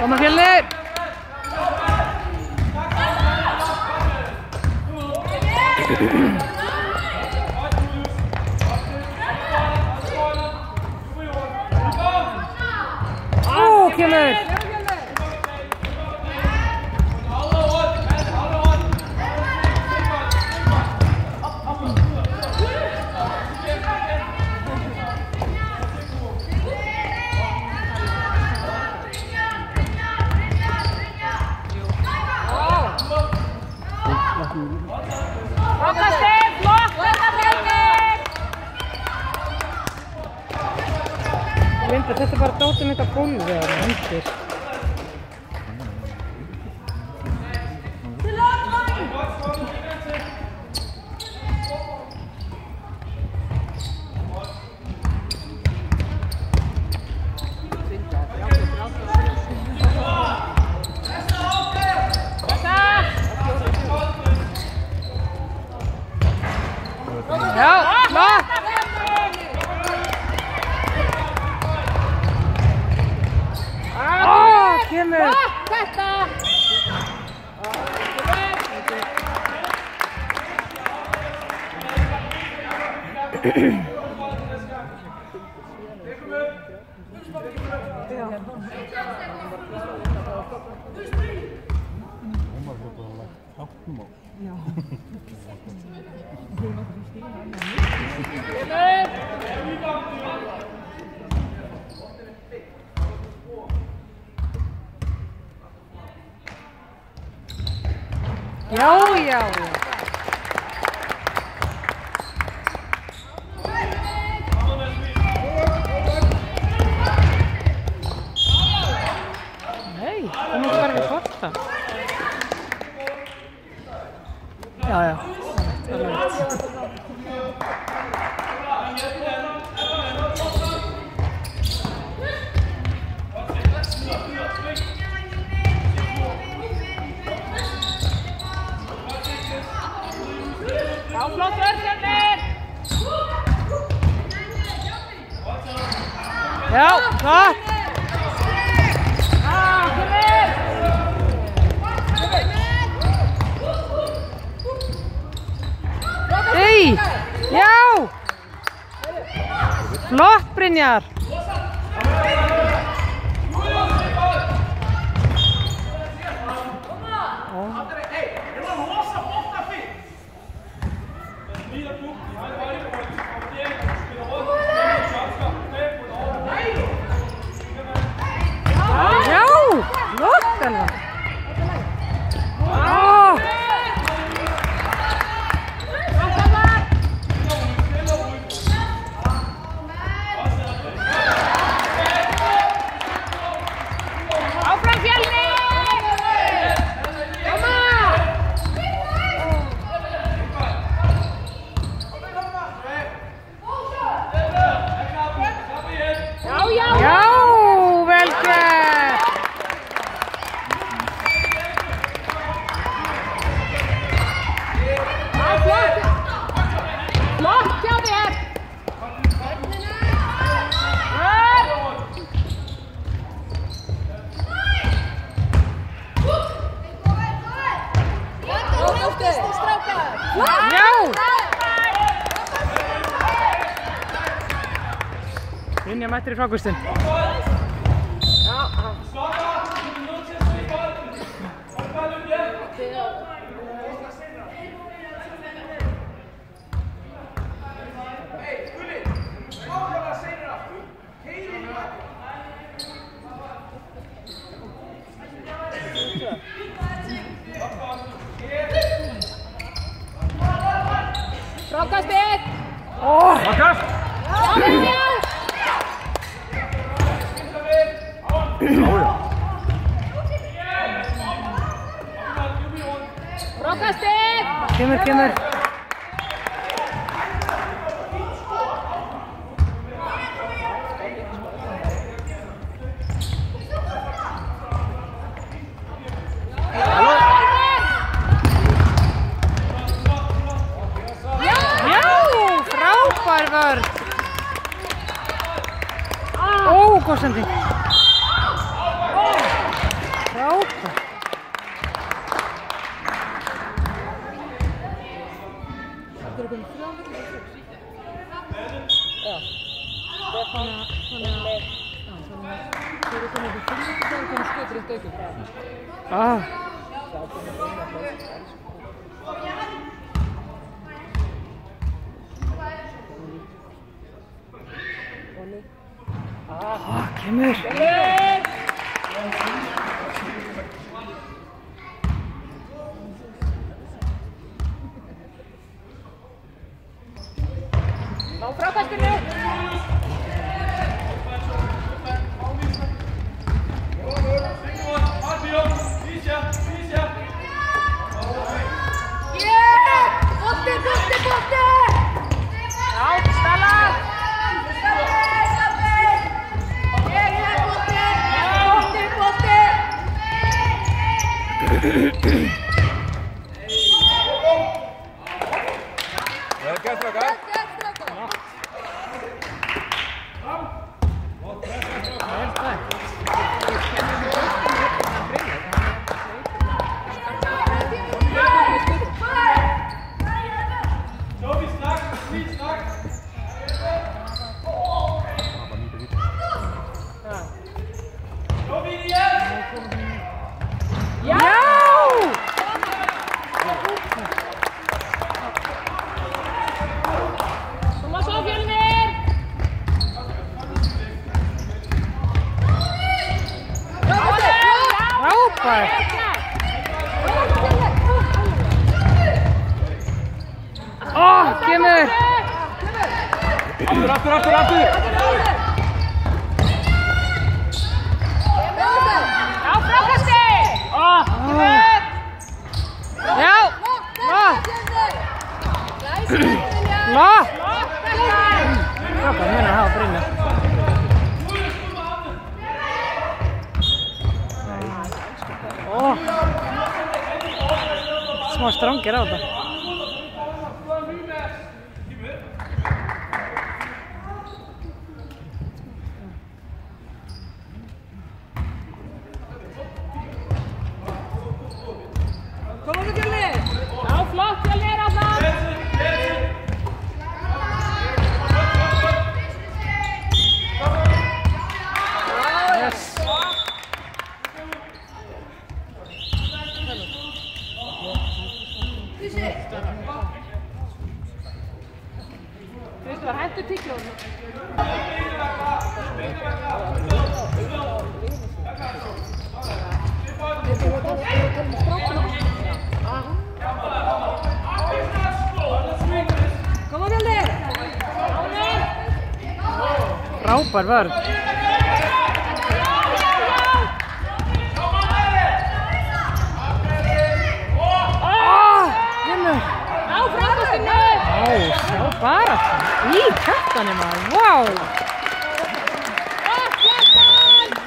Koma Fjölnir! Ó, kemur! Linda, þetta bara dótið mitt á gólfið eða undir. Já, klart! Kemur! Þetta! Já, já. Nei, þú múið bara við korta. Já, já. Það er rétt. Já, flott verkefni! Já, klart! Hey, já! Flott, Brynjar! Já, flott alveg. Áfram Fjölnir! Koma! Já, já! Já, vel gert! Já, flott! Flott hjá þér! Já! Brynjar mættir í frákvistun. Frákastið! Frákast! Frákastið! Kemur, kemur. Frábær vörn. Ó, góð sending. Kemur! Ná frákastinu! Kemur! Aftur! Já, frákasti! Kemur! Já! Lá! Frábær, meina að hafa Brynja. Smá strangir á þetta. Kristófar, hentu tíklónu. Koma Bjalli! Frábær vörn. Sjá bara í kattanum að, wow!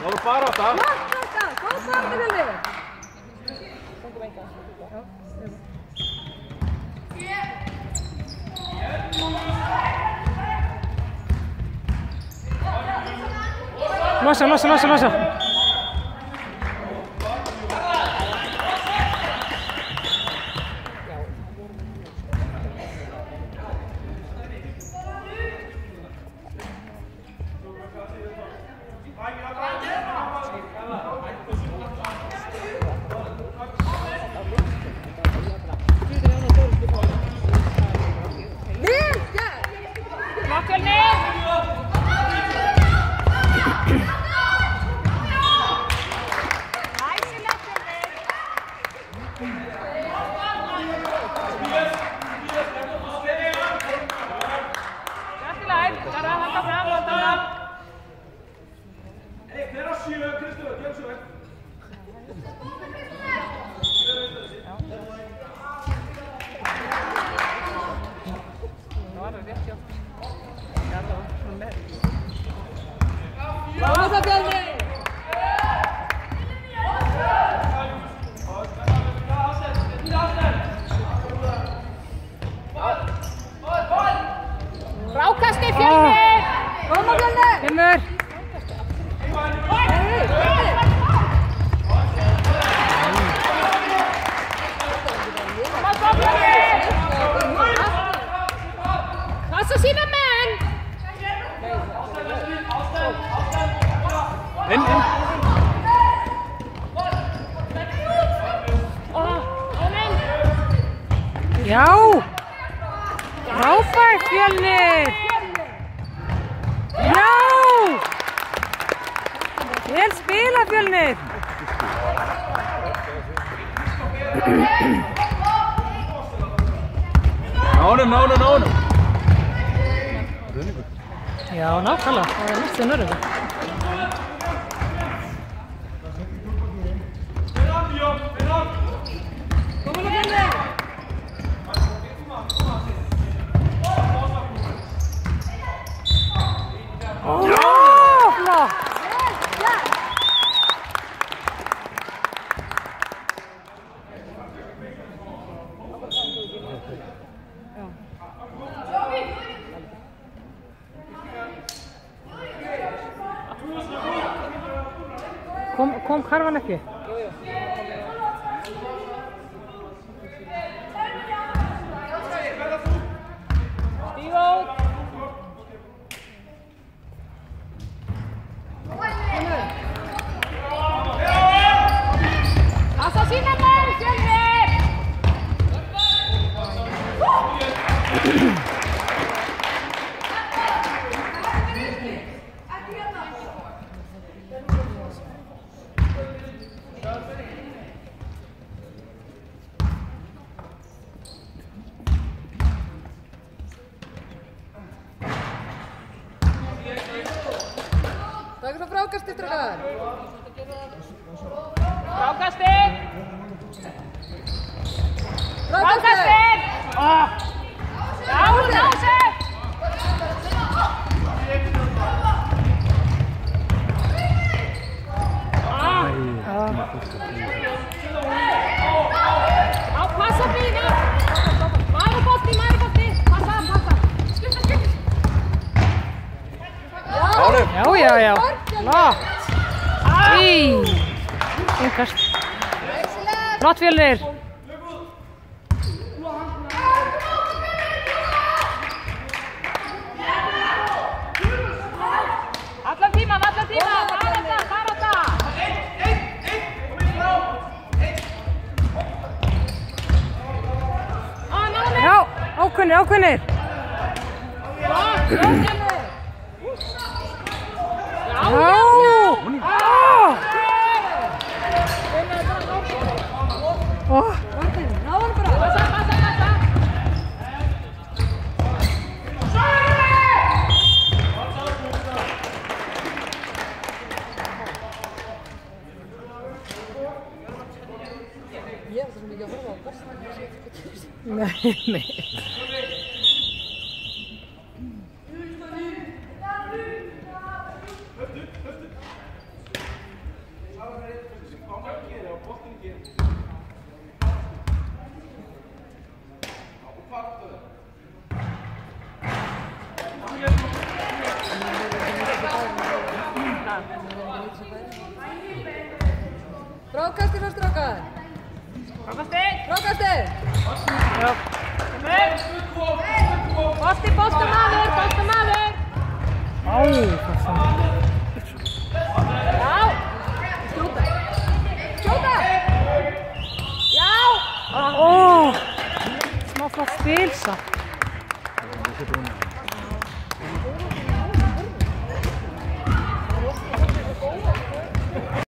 Það var bara á það. Góð barni Bjalli! Losa! Vamos a Bjalli! Frákasti Fjölnir! Koma Bjalli! Kemur! Passa sína menn! Inn. Já! Frábært, Fjölnir! Já! Vel spila, Fjölnir! Nánum. Já, nákvæmlega. Það er næstu nörður. Kom Karvan ekki? Passa sína menn, Fjölnir! Takk svo frákastið, strákar! Frákastið! Frákastið! Já, Lásef! Já, passa Bína! Maður bolti! Passa! Skipta! Já. Látt. Inkast. Flott, Fjölnir. Allan tíman! Barata! Já, ákveðnir. Ég er svo mikið að horfa á boltan. Nei. Frákastið frá strákar! Frákastið! Já. Bolti maður! Á, hvað það? Já! Skjóta! Já! Smá flott spil, satt.